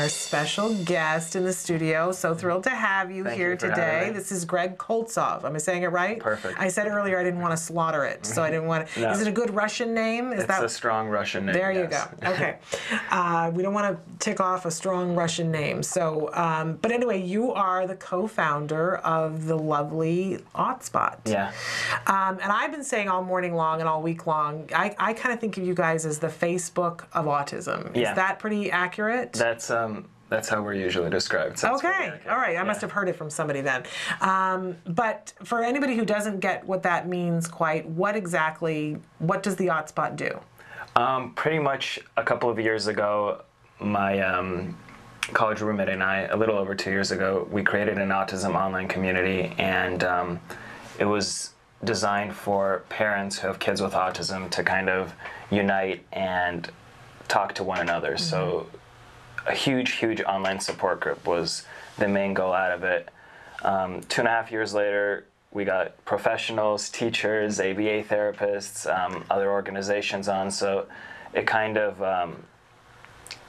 Our special guest in the studio. So thrilled to have you here today. This is Greg Koltsov. Am I saying it right? Perfect. I said earlier I didn't want to slaughter it, so I didn't want to. No. Is it a good Russian name? It's a strong Russian name. There you yes. go. Okay. We don't want to tick off a strong Russian name. So, but anyway, you are the co-founder of the lovely Autspot. Yeah. And I've been saying all morning long and all week long, I kind of think of you guys as the Facebook of autism. Yeah. Is that pretty accurate? That's how we're usually described. So okay, all right. I must have heard it from somebody then. But for anybody who doesn't get what that means quite, what does the Autspot do? Pretty much a couple of years ago, my college roommate and I, a little over 2 years ago, we created an autism online community, and it was designed for parents who have kids with autism to kind of unite and talk to one another. Mm-hmm. So a huge online support group was the main goal out of it. 2.5 years later, we got professionals, teachers, ABA therapists, other organizations on, so it kind of,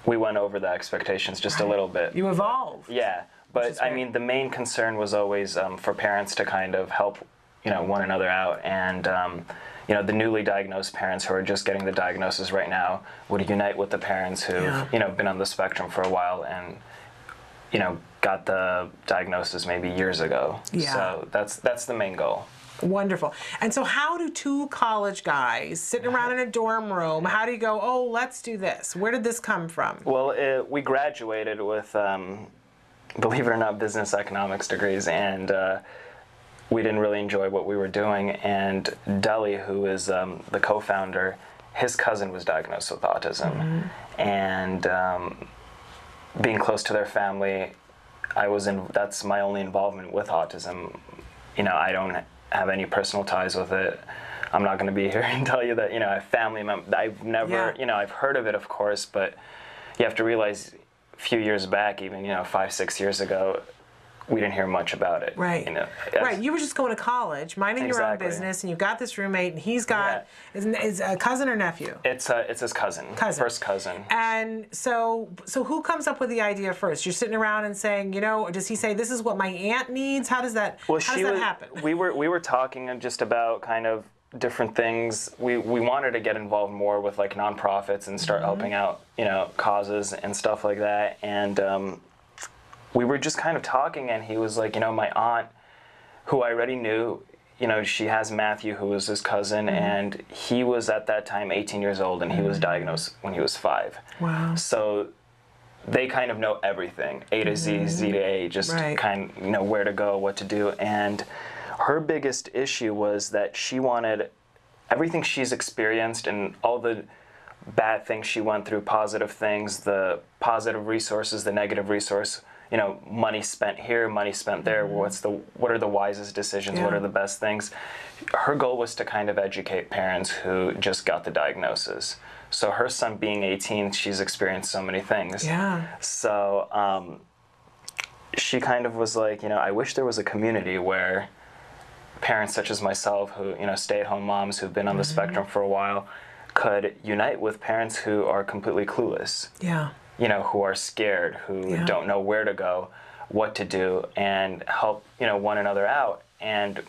we went over the expectations just a little bit. You evolved. Yeah, but I mean, the main concern was always for parents to kind of help, one another out, and the newly diagnosed parents who are just getting the diagnosis right now would unite with the parents who've, been on the spectrum for a while and, got the diagnosis maybe years ago. Yeah. So that's the main goal. Wonderful. And so how do two college guys sitting around in a dorm room, how do you go, oh, let's do this? Where did this come from? Well, we graduated with, believe it or not, business economics degrees, and we didn't really enjoy what we were doing, and Deli, who is the co-founder, his cousin was diagnosed with autism. Mm-hmm. And being close to their family, that's my only involvement with autism. I don't have any personal ties with it. I'm not going to be here and tell you that, I have family members. I've never, I've heard of it, of course, but you have to realize a few years back, even, 5-6 years ago, we didn't hear much about it. Right. Right. You were just going to college, minding your own business, and you got this roommate, and he's got is a cousin or nephew? It's his cousin. First cousin. And so who comes up with the idea first? You're sitting around and saying, or does he say, this is what my aunt needs? How does that happen? We were talking just about kind of different things. We wanted to get involved more with like nonprofits and start helping out, causes and stuff like that. And we were just kind of talking, and he was like, my aunt, who I already knew, she has Matthew, who was his cousin, and he was at that time 18 years old, and he was diagnosed when he was 5. Wow. So they kind of know everything, A to Z, Z to A, just kind of, where to go, what to do. And her biggest issue was that she wanted everything she's experienced and all the bad things she went through, positive things, the positive resources, the negative resource, money spent here, money spent there, what are the wisest decisions, what are the best things. Her goal was to kind of educate parents who just got the diagnosis. So her son being 18, she's experienced so many things. Yeah. So she kind of was like, I wish there was a community where parents such as myself who, stay-at-home moms who've been on the spectrum for a while could unite with parents who are completely clueless. Yeah. Who are scared, who don't know where to go, what to do, and help, one another out. And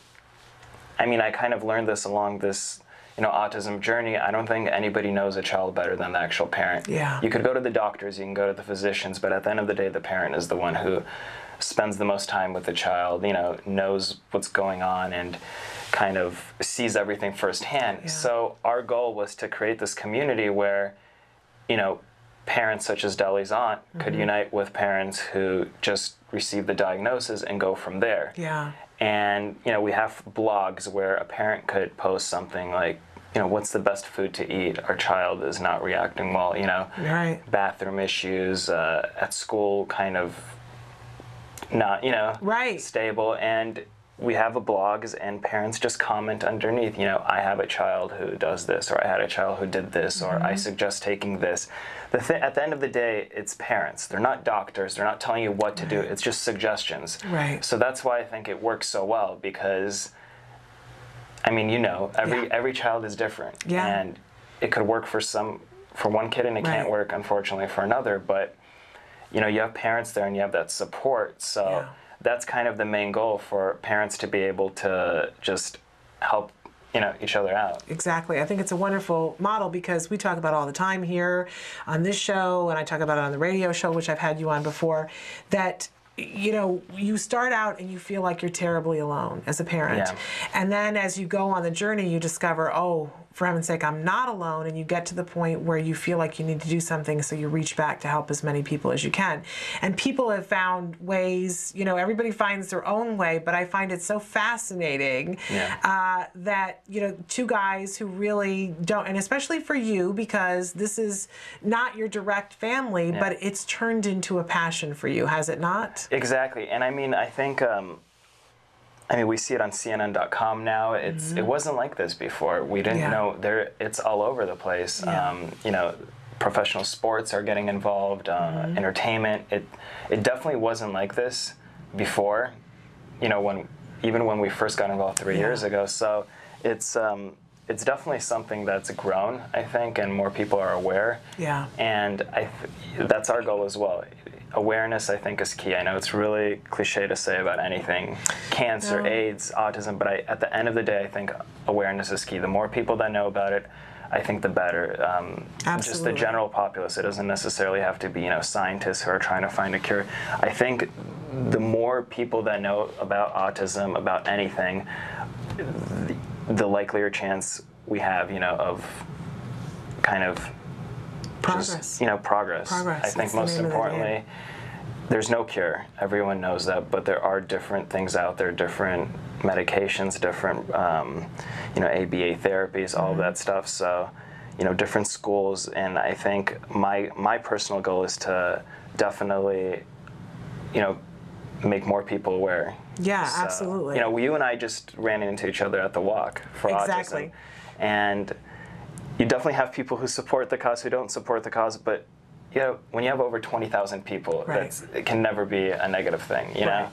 I mean, I kind of learned this along this, autism journey. I don't think anybody knows a child better than the actual parent. Yeah. You could go to the doctors, you can go to the physicians, but at the end of the day, the parent is the one who spends the most time with the child, knows what's going on and kind of sees everything firsthand. Yeah. So our goal was to create this community where, parents such as Deli's aunt could unite with parents who just received the diagnosis and go from there. Yeah. And, we have blogs where a parent could post something like, what's the best food to eat? Our child is not reacting well, bathroom issues, at school kind of not, stable. And we have blogs, and parents just comment underneath, I have a child who does this, or I had a child who did this, or I suggest taking this. At the end of the day, it's parents. They're not doctors. They're not telling you what to do. It's just suggestions. Right. So that's why I think it works so well, because, I mean, every child is different. Yeah. And it could work for one kid, and it can't work, unfortunately, for another. But you know, you have parents there and you have that support. So that's kind of the main goal, for parents to be able to just help, you know, each other out. Exactly. I think it's a wonderful model, because we talk about all the time here on this show, and I talk about it on the radio show, which I've had you on before, that, you know, you start out and you feel like you're terribly alone as a parent. Yeah. And then as you go on the journey, you discover, oh, for heaven's sake, I'm not alone. And you get to the point where you feel like you need to do something, so you reach back to help as many people as you can. And people have found ways, you know, everybody finds their own way, but I find it so fascinating that, you know, two guys who really don't, and especially for you, because this is not your direct family, but it's turned into a passion for you, has it not? Exactly. And I mean, I think, I mean, we see it on CNN.com now. It wasn't like this before. We didn't know it's all over the place. You know, professional sports are getting involved, entertainment. It definitely wasn't like this before, you know, even when we first got involved 3 years ago. So it's definitely something that's grown, I think, and more people are aware. Yeah. And that's our goal as well. Awareness, I think, is key. I know it's really cliche to say about anything, cancer, AIDS, autism, but at the end of the day, I think awareness is key. The more people that know about it, I think the better. Just the general populace. It doesn't necessarily have to be, you know, scientists who are trying to find a cure. I think the more people that know about autism, about anything, the likelier chance we have, you know, of kind of progress. Progress. I think most importantly, there's no cure. Everyone knows that, but there are different things out there, different medications, different, you know, ABA therapies, all of that stuff. So, you know, different schools, and I think my personal goal is to definitely, you know, make more people aware. Yeah, so, absolutely. You know, you and I just ran into each other at the walk for autism, and you definitely have people who support the cause, who don't support the cause, but you know, when you have over 20,000 people, it can never be a negative thing, you know?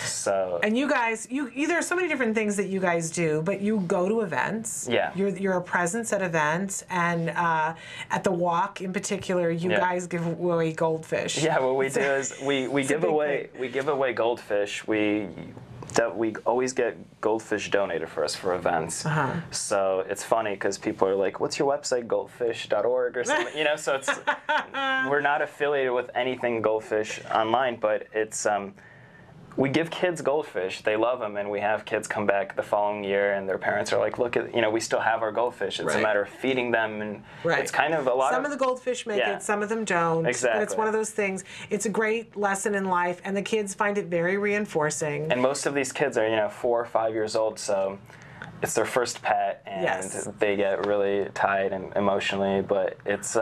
So. And you guys, there are so many different things that you guys do, but you go to events. Yeah. You're a presence at events, and at the walk in particular, you guys give away goldfish. Yeah, what we do is we give away goldfish. We always get goldfish donated for us for events. So it's funny because people are like, what's your website, goldfish.org or something, you know? So it's we're not affiliated with anything goldfish online, but it's we give kids goldfish. They love them, and we have kids come back the following year, and their parents are like, look at, you know, we still have our goldfish. It's a matter of feeding them, and it's kind of a lot Some of the goldfish make it, some of them don't. Exactly. But it's one of those things. It's a great lesson in life, and the kids find it very reinforcing. And most of these kids are, you know, 4 or 5 years old, so it's their first pet, and they get really tied and emotionally, but it's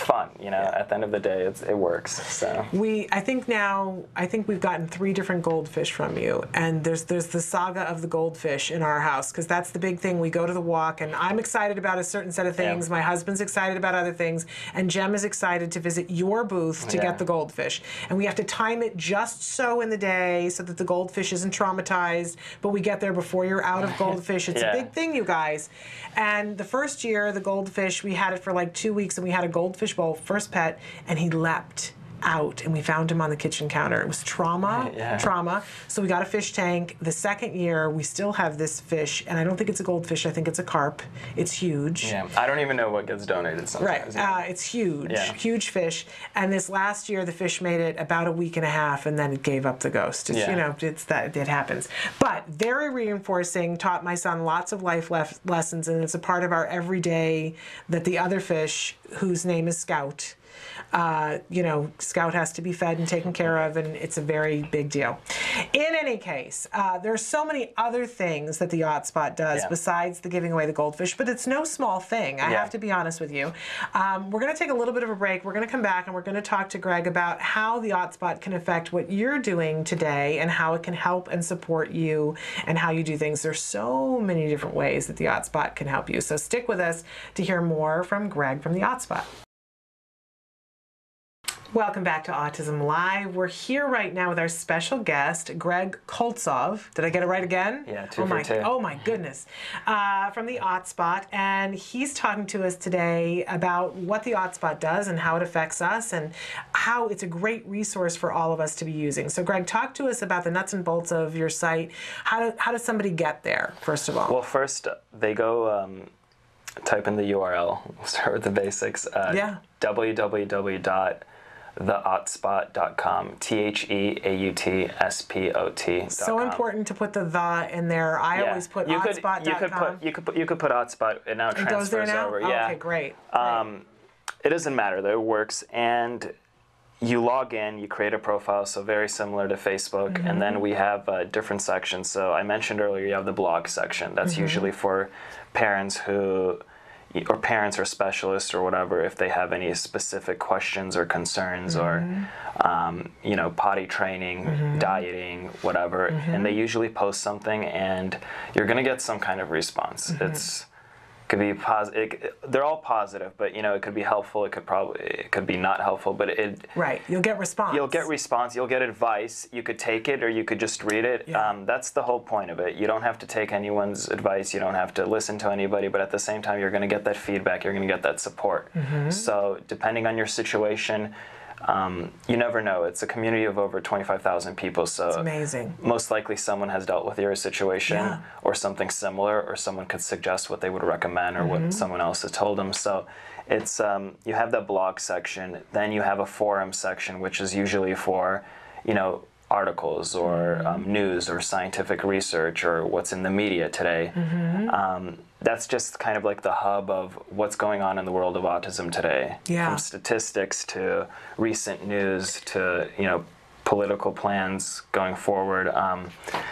fun, you know. At the end of the day, it works. So I think we've gotten 3 different goldfish from you, and there's the saga of the goldfish in our house, because that's the big thing. We go to the walk, and I'm excited about a certain set of things. My husband's excited about other things, and Jem is excited to visit your booth to get the goldfish. And we have to time it just so in the day so that the goldfish isn't traumatized, but we get there before you're out of goldfish. It's a big thing, you guys. And the first year, the goldfish, we had it for like 2 weeks, and we had a goldfish bowl, first pet, and he leapt out, and we found him on the kitchen counter. It was trauma. So we got a fish tank. The second year, we still have this fish, and I don't think it's a goldfish. I think it's a carp. It's huge. Yeah, I don't even know what gets donated sometimes. It's huge, huge fish. And this last year, the fish made it about a week and a half, and then it gave up the ghost. It's, you know, it happens. But very reinforcing. Taught my son lots of life lessons, and it's a part of our everyday that the other fish, whose name is Scout, you know, Scout has to be fed and taken care of, and it's a very big deal. In any case, there's so many other things that the Autspot does besides the giving away the goldfish, but it's no small thing. I have to be honest with you. We're going to take a little bit of a break. We're going to come back, and we're going to talk to Greg about how the Autspot can affect what you're doing today, and how it can help and support you, and how you do things. There's so many different ways that the Autspot can help you. So stick with us to hear more from Greg from the Autspot. Welcome back to Autism Live. We're here right now with our special guest, Greg Koltsov. Did I get it right again? Yeah, two for two. Oh my goodness. From the Autspot. And he's talking to us today about what the Autspot does and how it affects us and how it's a great resource for all of us to be using. So Greg, talk to us about the nuts and bolts of your site. How does somebody get there, first of all? Well, first they go type in the URL. We'll start with the basics. www.theautspot.com. TheAutspot.com. So important to put the in there. I always put Autspot.com. You could put Autspot. It now transfers goes there now? over. Oh, yeah. okay, great. It doesn't matter though. It works, and you log in. You create a profile, so very similar to Facebook, and then we have different sections. So I mentioned earlier, you have the blog section. That's usually for parents or parents or specialists or whatever, if they have any specific questions or concerns or, potty training, dieting, whatever, and they usually post something and you're going to get some kind of response. Could be positive. They're all positive, but it could be helpful. It could be not helpful. But you'll get response. You'll get response. You'll get advice. You could take it, or you could just read it. Yeah. That's the whole point of it. You don't have to take anyone's advice. You don't have to listen to anybody. But at the same time, you're going to get that feedback. You're going to get that support. So depending on your situation. You never know. It's a community of over 25,000 people, so it's amazing. Most likely someone has dealt with your situation or something similar, or someone could suggest what they would recommend or what someone else has told them. So it's you have that blog section, then you have a forum section, which is usually for articles or news or scientific research or what's in the media today. That's just kind of like the hub of what's going on in the world of autism today. Yeah. From statistics to recent news to, political plans going forward.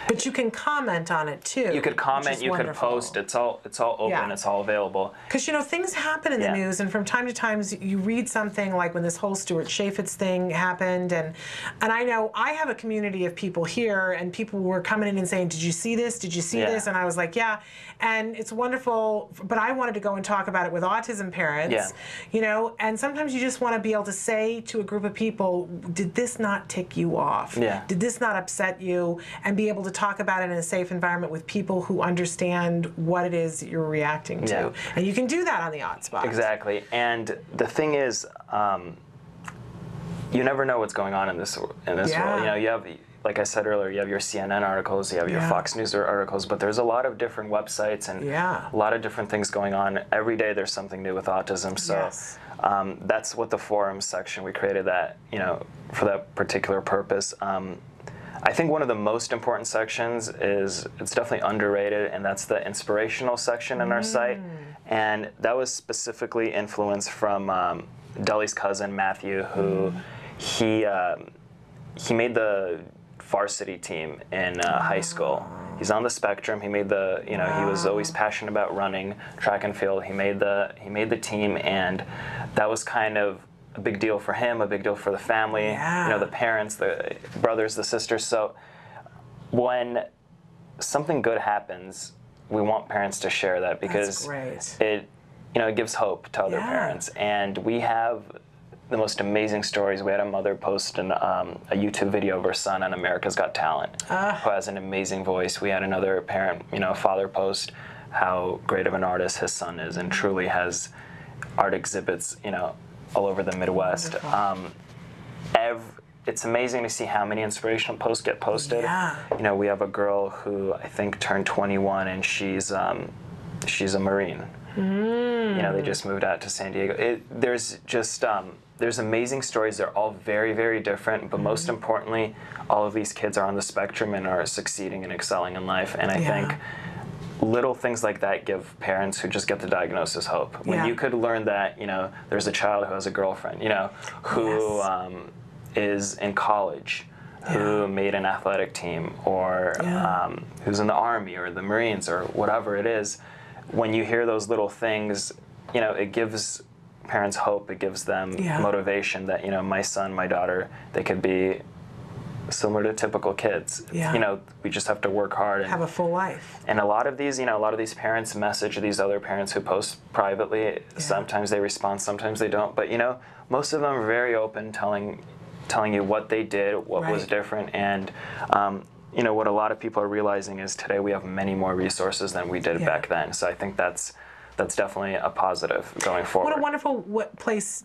But you can comment on it too. You could comment, you could post. It's all open, it's all available. Because things happen in the news, and from time to time you read something like when this whole Stuart Chaffetz thing happened, and I know I have a community of people here, and people were coming in and saying, "Did you see this? Did you see this?" And I was like, "Yeah," and it's wonderful. But I wanted to go and talk about it with autism parents, and sometimes you just want to be able to say to a group of people, "Did this not tick you off? Did this not upset you?" And be able to talk about it in a safe environment with people who understand what it is that you're reacting to. And you can do that on the Autspot. Exactly. And the thing is, you never know what's going on in this world. You have, like I said earlier, you have your CNN articles, you have your Fox News articles, but there's a lot of different websites and a lot of different things going on. Every day there's something new with autism. So that's what the forums section, we created that, for that particular purpose. I think one of the most important sections it's definitely underrated, and that's the inspirational section in our site. And that was specifically influenced from Deli's cousin, Matthew, who he made the varsity team in high school. He's on the spectrum. He made the, he was always passionate about running, track and field. He made the team, and that was kind of a big deal for him, a big deal for the family, the parents, the brothers, the sisters. So when something good happens, we want parents to share that, because it gives hope to other parents. And we have the most amazing stories. We had a mother post a YouTube video of her son on America's Got Talent, who has an amazing voice. We had another parent, father post how great of an artist his son is, and truly has art exhibits, all over the Midwest. It's amazing to see how many inspirational posts get posted. We have a girl who I think turned 21, and she's a Marine. They just moved out to San Diego. There's amazing stories. They're all very, very different, but most importantly, all of these kids are on the spectrum and are succeeding and excelling in life. And I think little things like that give parents who just get the diagnosis hope. When you could learn that, there's a child who has a girlfriend, who is in college, who made an athletic team, or who's in the Army or the Marines or whatever it is. When you hear those little things, it gives parents hope. It gives them motivation that, my son, my daughter, they could be similar to typical kids. You know, we just have to work hard and have a full life. And a lot of these, you know, a lot of these parents message these other parents who post privately. Sometimes they respond, sometimes they don't. But you know, most of them are very open, telling you what they did, what was different, and you know, what a lot of people are realizing is today we have many more resources than we did back then. So I think that's definitely a positive going forward. What a wonderful place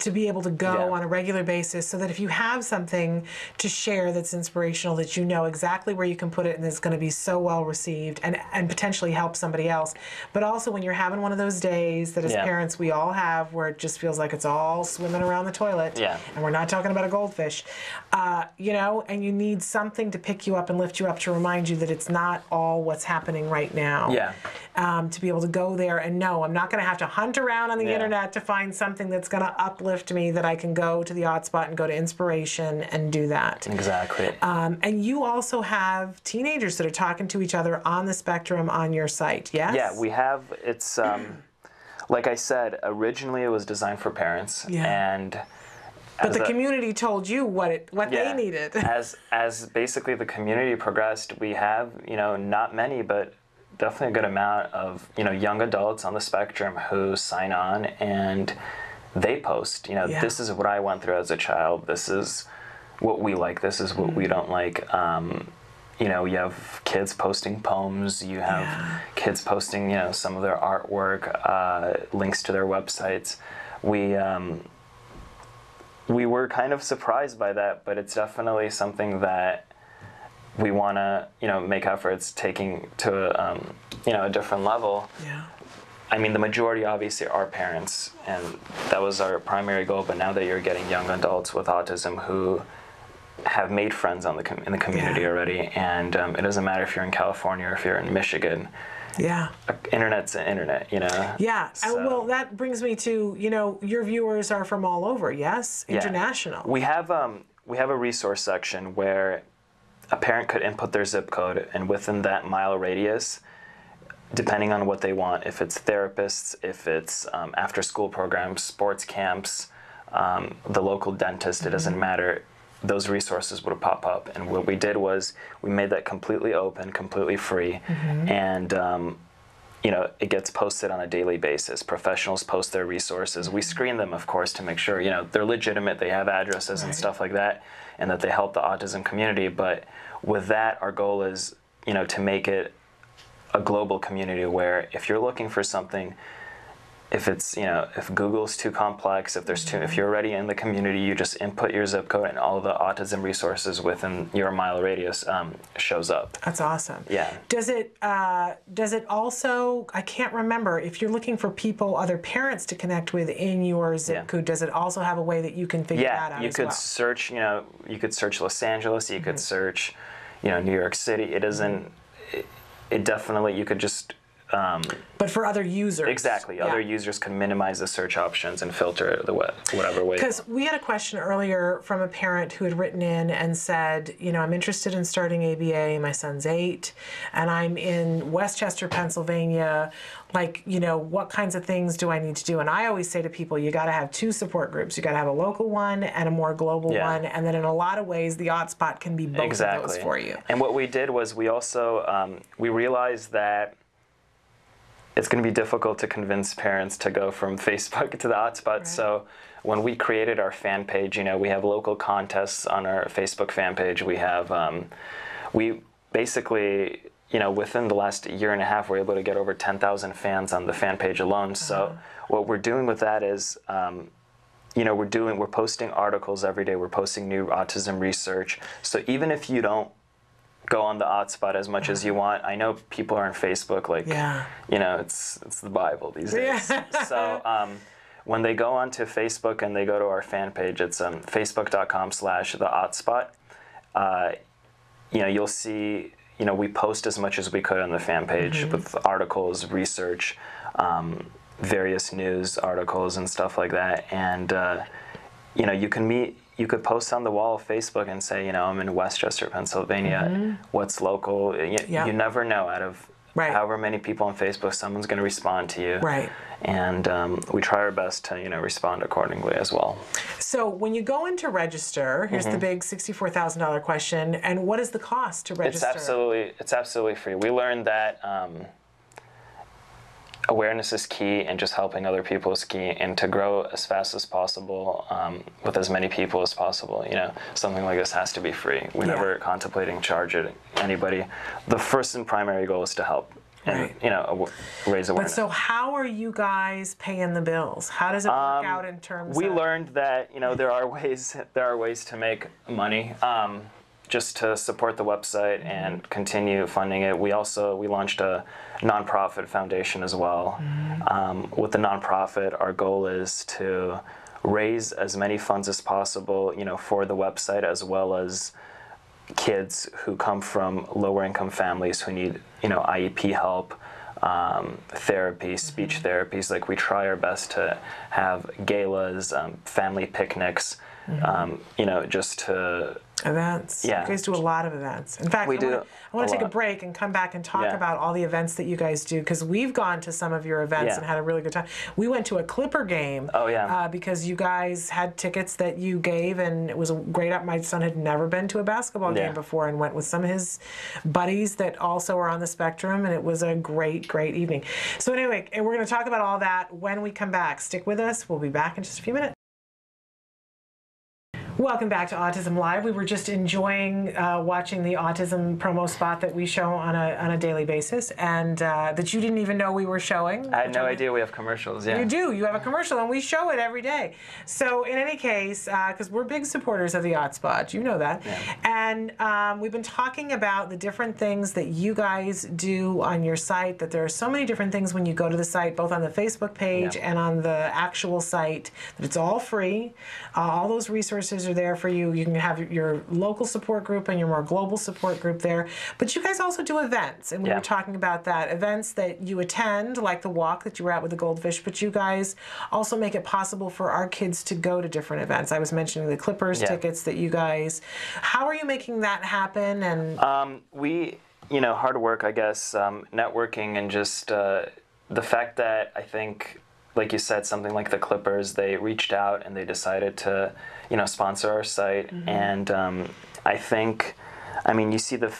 to be able to go on a regular basis, so that if you have something to share that's inspirational, that you know exactly where you can put it and it's going to be so well received and potentially help somebody else. But also when you're having one of those days that as parents we all have, where it just feels like it's all swimming around the toilet, and we're not talking about a goldfish, you know, and you need something to pick you up and lift you up to remind you that it's not all what's happening right now. To be able to go there and know I'm not going to have to hunt around on the internet to find something that's going to uplift me, that I can go to the Autspot and go to inspiration and do that. Exactly. And you also have teenagers that are talking to each other on the spectrum on your site, yes? Yeah, we have. It's like I said, originally it was designed for parents, and but the community told you what they needed. as basically the community progressed, we have, you know, not many, but definitely a good amount of, you know, young adults on the spectrum who sign on and they post, you know, this is what I went through as a child. This is what we like. This is what we don't like. You know, you have kids posting poems. You have kids posting, you know, some of their artwork, links to their websites. We were kind of surprised by that, but it's definitely something that we want to, you know, make efforts taking to, you know, a different level. I mean, the majority obviously are parents, and that was our primary goal. But now that you're getting young adults with autism who have made friends in the community already, and it doesn't matter if you're in California or if you're in Michigan. Internet's an internet, you know. Well, that brings me to, you know, your viewers are from all over, yes? International. We have a resource section where a parent could input their zip code, and within that mile radius, depending on what they want, if it's therapists, if it's after-school programs, sports camps, the local dentist, it doesn't matter, those resources would pop up. And what we did was we made that completely open, completely free, and you know, it gets posted on a daily basis. Professionals post their resources. We screen them, of course, to make sure, you know, they're legitimate, they have addresses and stuff like that, and that they help the autism community. But with that, our goal is, you know, to make it a global community where if you're looking for something, if it's, you know, if Google's too complex, if there's if you're already in the community, you just input your zip code and all the autism resources within your mile radius shows up. That's awesome. Does it also, I can't remember, if you're looking for people, other parents to connect with in your zip code, does it also have a way that you can figure that out? You could search, you know, you could search Los Angeles, you could search, you know, New York City. It isn't, it definitely, you could just but for other users. Exactly. Other users can minimize the search options and filter the whatever way. Because we had a question earlier from a parent who had written in and said, you know, I'm interested in starting ABA. My son's 8, and I'm in Westchester, Pennsylvania. Like, you know, what kinds of things do I need to do? And I always say to people, you got to have 2 support groups. You got to have a local one and a more global one. And then in a lot of ways, the Autspot can be both of those for you. And what we did was we also, we realized that it's going to be difficult to convince parents to go from Facebook to the Autspot. So when we created our fan page, you know, we have local contests on our Facebook fan page. We have, we basically, you know, within the last year and a half, we're able to get over 10,000 fans on the fan page alone. So what we're doing with that is, you know, we're posting articles every day. We're posting new autism research. So even if you don't go on the Autspot as much as you want. I know people are on Facebook, like, you know, it's the Bible these days. So when they go onto Facebook and they go to our fan page, it's facebook.com/theAutspot. You know, you'll see, you know, we post as much as we could on the fan page with articles, research, various news articles and stuff like that. And, you know, you could post on the wall of Facebook and say, you know, I'm in Westchester, Pennsylvania. What's local? You never know. Out of Right. However many people on Facebook, someone's going to respond to you. Right. And we try our best to, respond accordingly as well. So when you go in to register, here's the big $64,000 question, and what is the cost to register? It's absolutely free. We learned that awareness is key, and just helping other people is key, and to grow as fast as possible with as many people as possible. Something like this has to be free. We never contemplating charging anybody. The first and primary goal is to help. And, raise awareness. But so how are you guys paying the bills? How does it work out in terms we of... learned that, there are ways to make money just to support the website and continue funding it. We launched a nonprofit foundation as well. With the nonprofit, our goal is to raise as many funds as possible, for the website, as well as kids who come from lower income families who need IEP help, therapy, speech therapies. Like, we try our best to have galas, family picnics, just to... Events. Yeah. You guys do a lot of events. In fact, I want to take a break and come back and talk about all the events that you guys do, because we've gone to some of your events and had a really good time. We went to a Clipper game because you guys had tickets that you gave, and it was a great... My son had never been to a basketball game before, and went with some of his buddies that also are on the spectrum, and it was a great, great evening. So anyway, we're going to talk about all that when we come back. Stick with us. We'll be back in just a few minutes. Welcome back to Autism Live. We were just enjoying watching the autism promo spot that we show on a daily basis, and that you didn't even know we were showing. I had no idea we have commercials. Yeah. You do. You have a commercial, and we show it every day. So in any case, because we're big supporters of the Autspot, you know that, and we've been talking about the different things that you guys do on your site. That there are so many different things when you go to the site, both on the Facebook page and on the actual site. That it's all free. All those resources are there for you. You can have your local support group and your more global support group there. But you guys also do events, and we were talking about that. Events that you attend, like the walk that you were at with the goldfish, but you guys also make it possible for our kids to go to different events. I was mentioning the Clippers tickets that you guys... How are you making that happen? And we, hard work, I guess, networking, and just the fact that I think, like you said, something like the Clippers, they reached out and they decided to, sponsor our site. And I think, you see the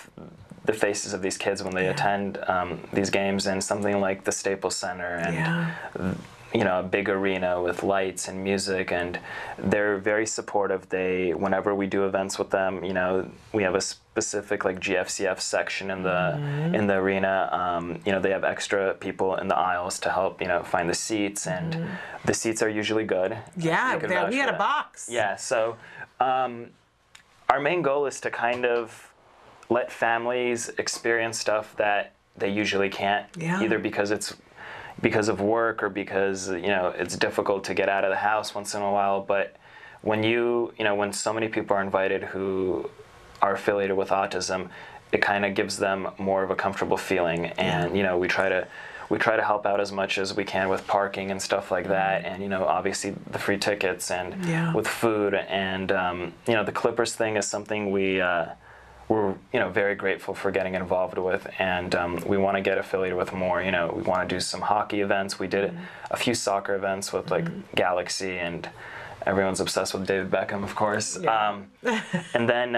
faces of these kids when they attend these games, and something like the Staples Center, and a big arena with lights and music, and they're very supportive. Whenever we do events with them, we have a specific GFCF section in the arena. They have extra people in the aisles to help find the seats, and the seats are usually good. Yeah, we had a box. Yeah, so our main goal is to kind of let families experience stuff that they usually can't, either because of work, or because it's difficult to get out of the house once in a while. But when when so many people are invited who are affiliated with autism, it kind of gives them more of a comfortable feeling. And we try to help out as much as we can with parking and stuff like that, and obviously the free tickets, and with food. And the Clippers thing is something we're very grateful for getting involved with, and we want to get affiliated with more. We want to do some hockey events. We did a few soccer events with Galaxy, and everyone's obsessed with David Beckham, of course. And then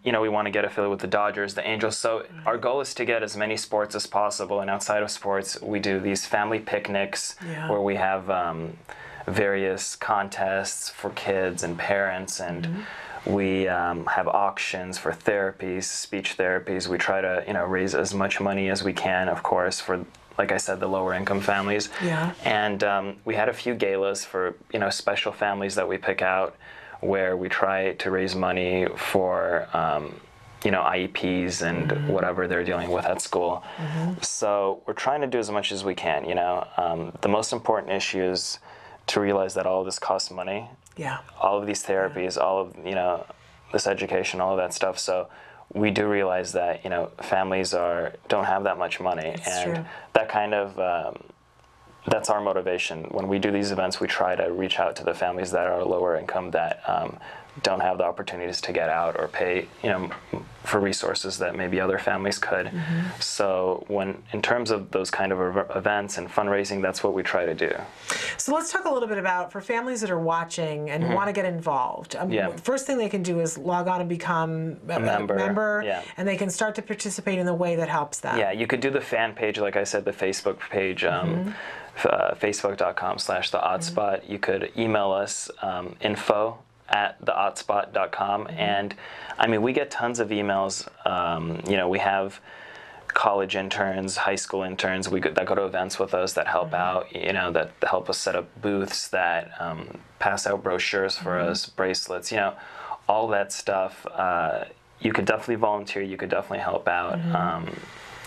we want to get affiliated with the Dodgers, the Angels. So our goal is to get as many sports as possible, and outside of sports, we do these family picnics where we have various contests for kids and parents, and we have auctions for therapies, speech therapies. We try to raise as much money as we can, of course, for, like I said, the lower income families. And we had a few galas for special families that we pick out, where we try to raise money for IEPs and whatever they're dealing with at school. So we're trying to do as much as we can. The most important issue is to realize that all of this costs money. All of these therapies, all of this education, all of that stuff. So we do realize that families don't have that much money, and that kind of that's our motivation. When we do these events, we try to reach out to the families that are lower income, that don't have the opportunities to get out or pay, for resources that maybe other families could. So in terms of those kind of events and fundraising, that's what we try to do. So let's talk a little bit about, for families that are watching and want to get involved. First thing they can do is log on and become a member, and they can start to participate in the way that helps them. Yeah, you could do the fan page, like I said, the Facebook page, facebook.com/theAutspot. You could email us, info@theautspot.com, and I mean, we get tons of emails. We have college interns, high school interns that go to events with us, that help out, that help us set up booths, that pass out brochures for us, bracelets, all that stuff. You could definitely volunteer, you could definitely help out.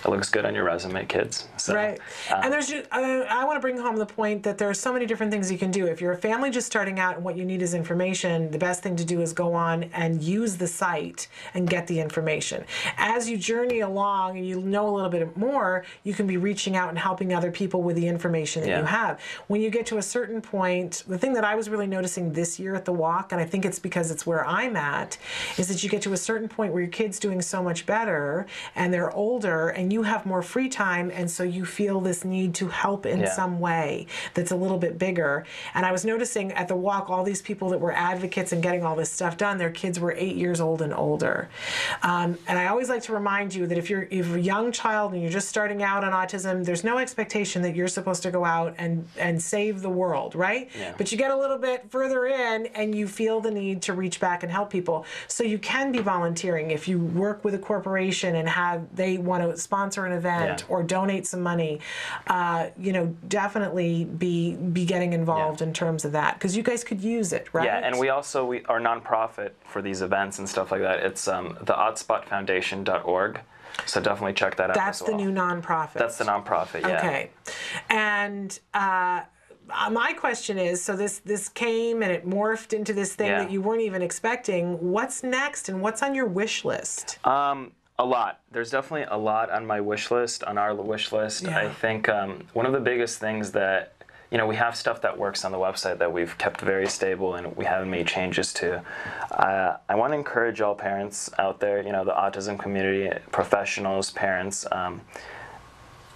It looks good on your resume, kids. So, right. And there's just, I want to bring home the point that there are so many different things you can do. If you're a family just starting out and what you need is information, the best thing to do is go on and use the site and get the information. As you journey along and you know a little bit more, you can be reaching out and helping other people with the information that you have. When you get to a certain point, the thing that I was really noticing this year at the walk, and I think it's because it's where I'm at, is that you get to a certain point where your kid's doing so much better and they're older and you have more free time, and so you feel this need to help in some way that's a little bit bigger. And I was noticing at the walk, all these people that were advocates and getting all this stuff done, their kids were 8 years old and older. And I always like to remind you that if you're a young child and you're just starting out on autism, there's no expectation that you're supposed to go out and save the world, right? But you get a little bit further in and you feel the need to reach back and help people. So you can be volunteering if you work with a corporation and they want to sponsor an event or donate some money. Definitely be getting involved in terms of that, because you guys could use it, right? Yeah, and we are nonprofit for these events and stuff like that. It's theautspotfoundation.org. So definitely check that out. That's the new nonprofit. That's the nonprofit. Yeah. Okay, and. My question is, so this came and it morphed into this thing that you weren't even expecting. What's next, and what's on your wish list? A lot. There's definitely a lot on my wish list, on our wish list. I think one of the biggest things that, we have stuff that works on the website that we've kept very stable and we haven't made changes to. I want to encourage all parents out there, the autism community, professionals, parents,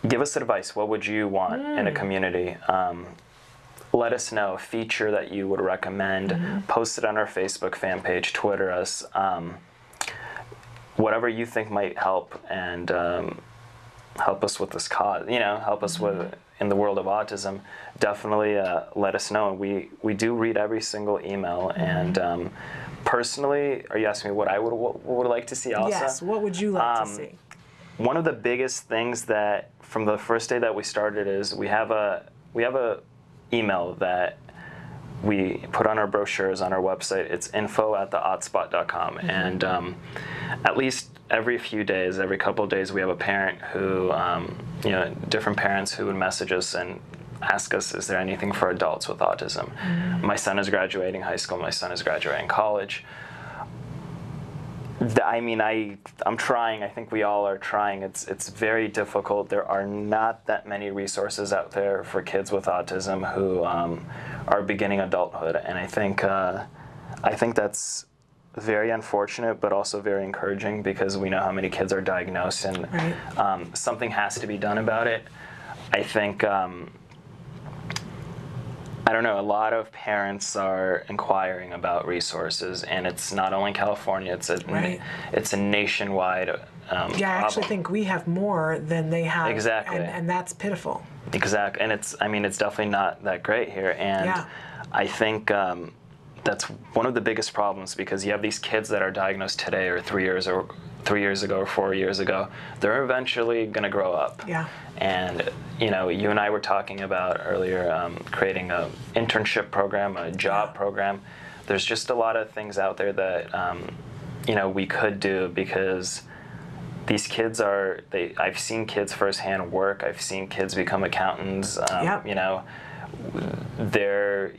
give us advice. What would you want in a community? Let us know a feature that you would recommend. Post it on our Facebook fan page, Twitter us. Whatever you think might help, and help us with this cause, help us with in the world of autism. Definitely let us know. We do read every single email, and personally, are you asking me what I would like to see also? Yes, what would you like to see? One of the biggest things that from the first day that we started is we have a email that we put on our brochures on our website. It's info@theautspot.com, and at least every few days, every couple of days, we have a parent who, different parents who would message us and ask us, is there anything for adults with autism? My son is graduating high school, my son is graduating college. I'm trying. I think we all are trying. It's very difficult. There are not that many resources out there for kids with autism who are beginning adulthood, and I think that's very unfortunate, but also very encouraging, because we know how many kids are diagnosed, and something has to be done about it. I think. I don't know, a lot of parents are inquiring about resources, and it's not only California, it's a nationwide I actually think we have more than they have. Exactly. And that's pitiful. Exactly, and it's definitely not that great here, and I think that's one of the biggest problems, because you have these kids that are diagnosed today or 3 years ago or 4 years ago. They're eventually going to grow up. Yeah. And you and I were talking about earlier creating an internship program, a job program. There's just a lot of things out there that we could do, because these kids I've seen kids firsthand work. I've seen kids become accountants. They're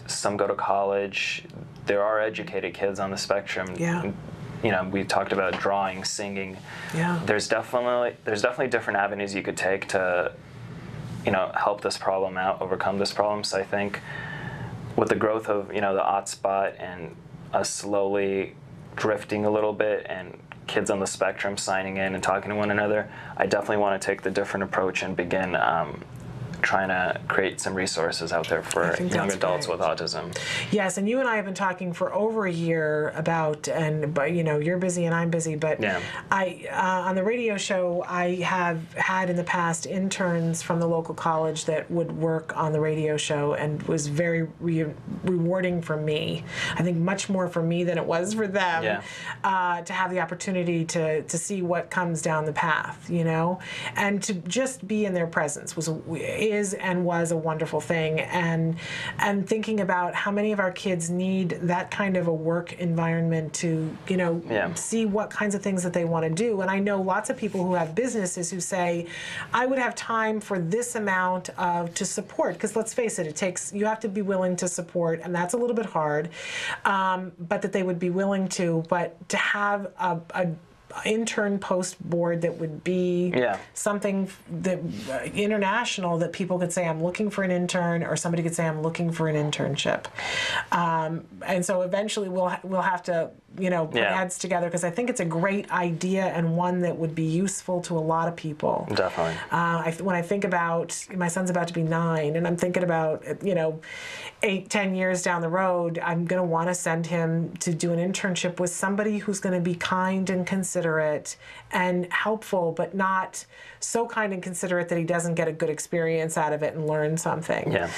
some go to college. There are educated kids on the spectrum. Yeah. We talked about drawing, singing. Yeah. There's definitely different avenues you could take to, help this problem out, overcome this problem. So I think with the growth of, the Autspot and us slowly drifting a little bit and kids on the spectrum signing in and talking to one another, I definitely want to take the different approach and begin trying to create some resources out there for young adults with autism. Yes, and you and I have been talking for over a year about, but you know, you're busy and I'm busy, but yeah. On the radio show, I have had in the past interns from the local college that would work on the radio show, and was very rewarding for me. I think much more for me than it was for them, yeah. To have the opportunity to see what comes down the path, you know, and to just be in their presence is and was a wonderful thing, and thinking about how many of our kids need that kind of a work environment to, you know, see what kinds of things that they want to do. And I know lots of people who have businesses who say, I would have time for this amount to support, because let's face it, you have to be willing to support, and that's a little bit hard, but that they would be willing to, but to have a intern post board that would be something that international, that people could say, I'm looking for an intern, or somebody could say, I'm looking for an internship. And so eventually we'll have to, you know, put heads together, because I think it's a great idea and one that would be useful to a lot of people. Definitely. When I think about, my son's about to be 9, and I'm thinking about, you know, 8-10 years down the road, I'm going to want to send him to do an internship with somebody who's going to be kind and considerate and helpful, but not so kind and considerate that he doesn't get a good experience out of it and learn something. Yeah.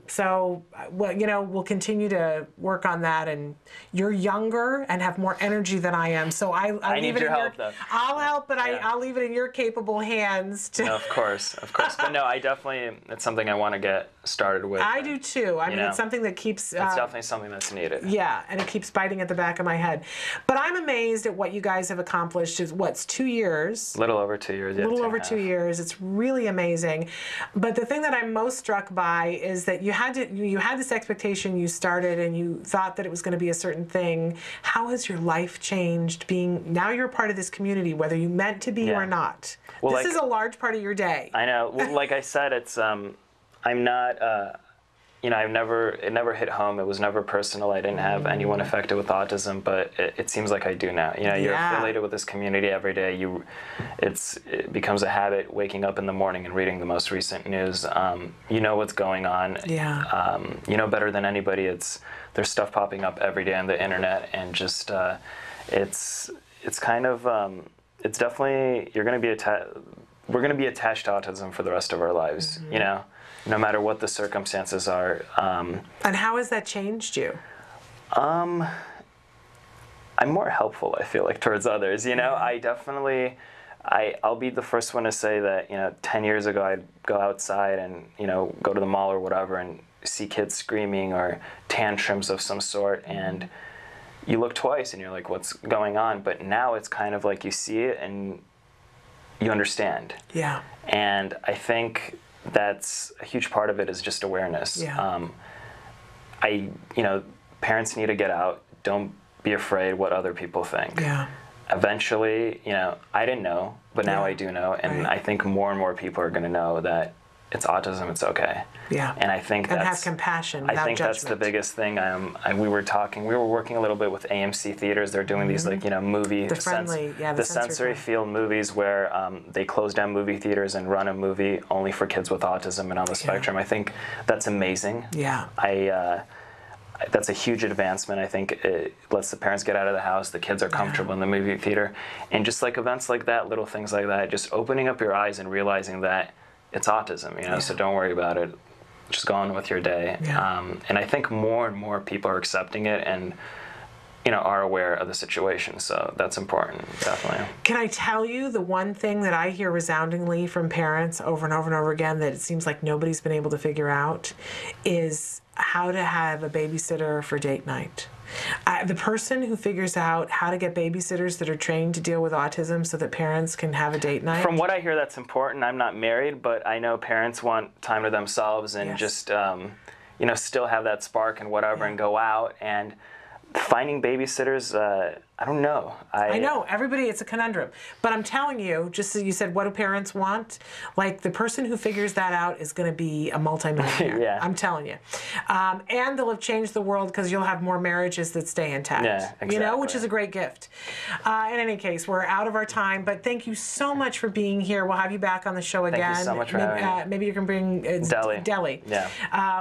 So, well, you know, we'll continue to work on that. And you're younger and have more energy than I am, so I need your help, though. I'll help, but I'll leave it in your capable hands. No, of course. But no, it's something I want to get started with. I do too. I mean, it's something that keeps... it's definitely something that's needed. Yeah, and it keeps biting at the back of my head. But I'm amazed at what you guys have accomplished. It's 2 years? A little over 2 years. A little over 2 years. It's really amazing. But the thing that I'm most struck by is that you had this expectation, you started, and you thought that it was going to be a certain thing. How has your life changed now you're a part of this community, whether you meant to be or not? Well, this is a large part of your day. I know. Well, like I said, it's I'm not you know, it never hit home. It was never personal. I didn't have anyone affected with autism, but it seems like I do now. You know, you're affiliated with this community every day. It becomes a habit waking up in the morning and reading the most recent news. You know what's going on. Yeah. You know better than anybody. There's stuff popping up every day on the internet, and just it's kind of it's definitely we're going to be attached to autism for the rest of our lives. You know. No matter what the circumstances are. And how has that changed you? I'm more helpful, I feel like, towards others. You know, I'll be the first one to say that, you know, 10 years ago I'd go outside and, you know, go to the mall or whatever and see kids screaming or tantrums of some sort, and you look twice and you're like, what's going on? But now it's kind of like you see it and you understand. Yeah. And I think that's a huge part of it, is just awareness. Yeah. You know, parents need to get out. Don't be afraid what other people think. Yeah. Eventually, you know, I didn't know, but now I do know, and I think more and more people are going to know that it's autism, it's okay. Yeah. And I think and have compassion without I think judgment. that's the biggest thing. We were working a little bit with AMC theaters. They're doing these, like, you know, the sensory field movies where they close down movie theaters and run a movie only for kids with autism and on the spectrum. I think that's amazing. Yeah. That's a huge advancement. I think it lets the parents get out of the house, the kids are comfortable in the movie theater, and just like events like that, little things like that, just opening up your eyes and realizing that it's autism, you know, so don't worry about it. Just go on with your day. Yeah. And I think more and more people are accepting it and, you know, are aware of the situation. So that's important, definitely. Can I tell you the one thing that I hear resoundingly from parents over and over and over again that it seems like nobody's been able to figure out is how to have a babysitter for date night. The person who figures out how to get babysitters that are trained to deal with autism so that parents can have a date night. From what I hear, that's important. I'm not married, but I know parents want time to themselves and just, you know, still have that spark and whatever and go out. And finding babysitters, I don't know. I know, everybody, it's a conundrum. But I'm telling you, just as you said, what do parents want? Like, the person who figures that out is going to be a multimillionaire. Yeah. I'm telling you. And they'll have changed the world because you'll have more marriages that stay intact. Yeah, exactly. You know, which is a great gift. In any case, we're out of our time, but thank you so much for being here. We'll have you back on the show again. Thank you so much for having me. Maybe you can bring Deli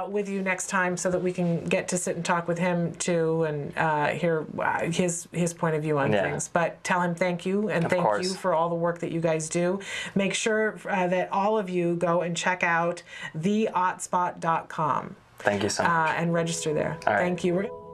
with you next time so that we can get to sit and talk with him too and hear his point of view on things. But tell him thank you, and thank you for all the work that you guys do. Make sure that all of you go and check out theautspot.com. Thank you so much. And register there. All right. Thank you.